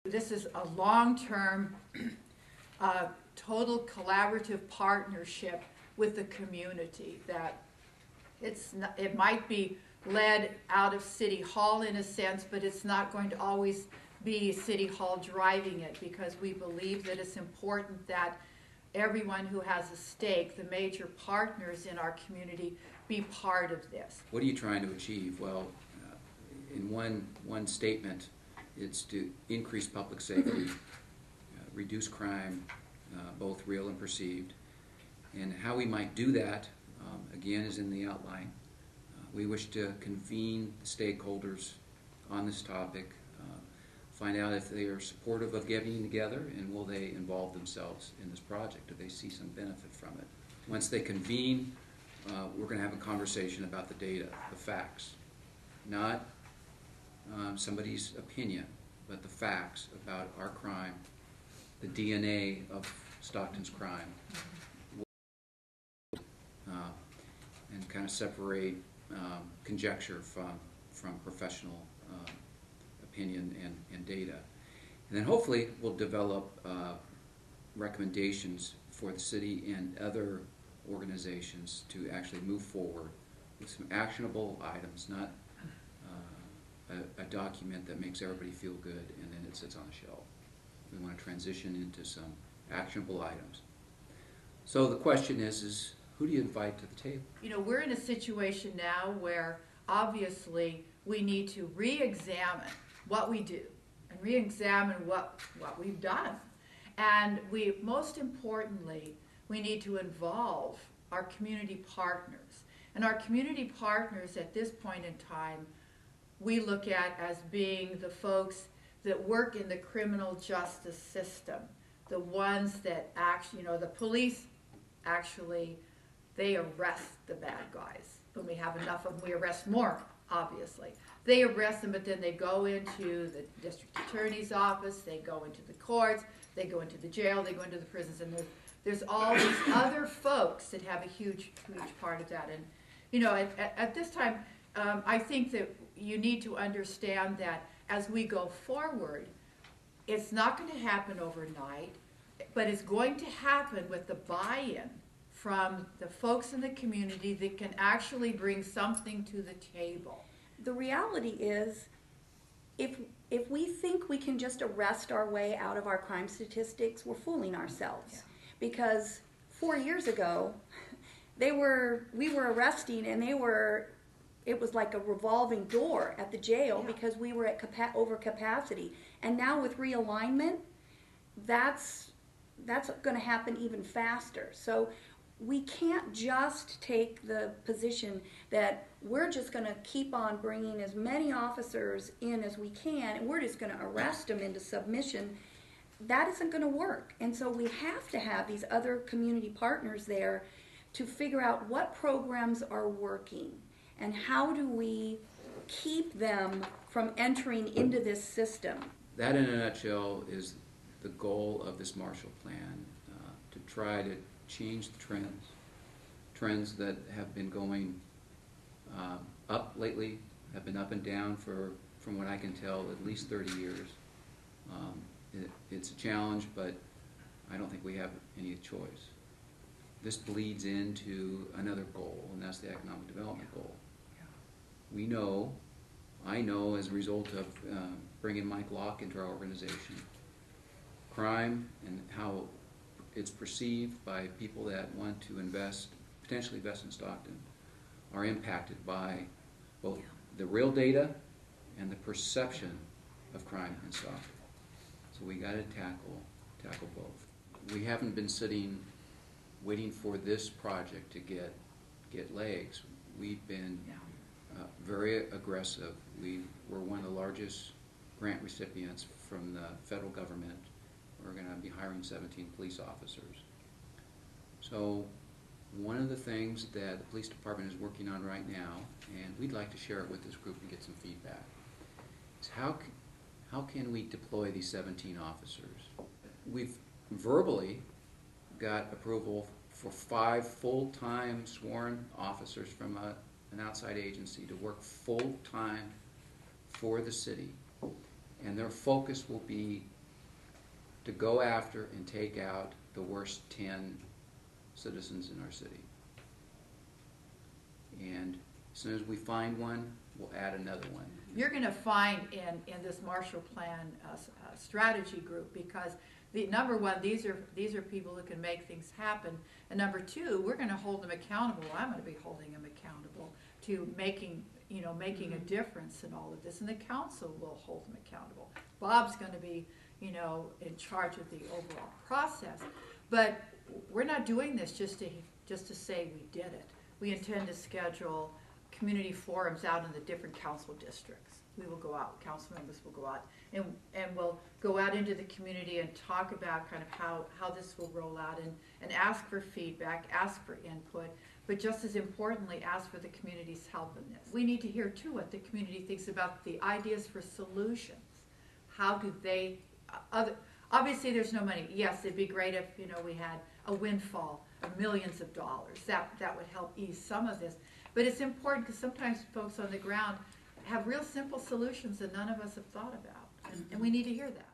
This is a long-term, total collaborative partnership with the community. That it might be led out of City Hall in a sense, but it's not going to always be City Hall driving it, because we believe that it's important that everyone who has a stake, the major partners in our community, be part of this. What are you trying to achieve? Well, in one statement, it's to increase public safety, reduce crime, both real and perceived. And how we might do that, again, is in the outline. We wish to convene the stakeholders on this topic, find out if they are supportive of getting together, and will they involve themselves in this project. Do they see some benefit from it? Once they convene, we're going to have a conversation about the data, the facts, not somebody's opinion, but the facts about our crime, the DNA of Stockton's crime, and kind of separate conjecture from professional opinion and data. And then hopefully we'll develop recommendations for the city and other organizations to actually move forward with some actionable items, not a document that makes everybody feel good and then it sits on the shelf. We want to transition into some actionable items. So the question is who do you invite to the table? You know, we're in a situation now where obviously we need to re-examine what we do and re-examine what we've done. And most importantly, we need to involve our community partners. And our community partners at this point in time, we look at as being the folks that work in the criminal justice system, the ones that actually, the police actually, they arrest the bad guys. When we have enough of them, we arrest more, obviously. They arrest them, but then they go into the district attorney's office, they go into the courts, they go into the jail, they go into the prisons, and there's all these other folks that have a huge part of that. And, at this time, I think that you need to understand that as we go forward, it's not going to happen overnight, but it's going to happen with the buy-in from the folks in the community that can actually bring something to the table. The reality is, if we think we can just arrest our way out of our crime statistics, we're fooling ourselves. Yeah. Because 4 years ago, we were arresting, and it was like a revolving door at the jail, yeah, because we were at over capacity. And now with realignment, that's going to happen even faster. So we can't just take the position that we're just going to keep on bringing as many officers in as we can, and we're just going to arrest them into submission. That isn't going to work. And so we have to have these other community partners there to figure out what programs are working and how do we keep them from entering into this system. That, in a nutshell, is the goal of this Marshall Plan, to try to change the trends that have been going up lately, have been up and down from what I can tell, at least 30 years. It's a challenge, but I don't think we have any choice. This bleeds into another goal, and that's the economic development goal. We know, I know as a result of bringing Mike Locke into our organization, crime and how it's perceived by people that want to potentially invest in Stockton, are impacted by both the real data and the perception of crime in Stockton. So we got to tackle both. We haven't been sitting waiting for this project to get legs. We've been very aggressive. We were one of the largest grant recipients from the federal government. We're going to be hiring 17 police officers. So one of the things that the police department is working on right now, and we'd like to share it with this group and get some feedback, is how can we deploy these 17 officers? We've verbally got approval for 5 full-time sworn officers from an outside agency to work full-time for the city, and their focus will be to go after and take out the worst 10 citizens in our city. And as soon as we find one, we'll add another one. You're going to find in this Marshall Plan strategy group, because the number one, these are people who can make things happen, and number two, we're going to hold them accountable. I'm going to be holding them accountable to making a difference in all of this, and the council will hold them accountable. Bob's going to be in charge of the overall process, but we're not doing this just to say we did it. We intend to schedule community forums out in the different council districts. We will go out, council members will go out, and we'll go out into the community and talk about kind of how this will roll out, and ask for feedback, ask for input, but just as importantly, ask for the community's help in this. We need to hear too what the community thinks about the ideas for solutions. How do they, obviously there's no money. Yes, it'd be great if we had a windfall of millions of dollars. That would help ease some of this. But it's important because sometimes folks on the ground have real simple solutions that none of us have thought about, and we need to hear that.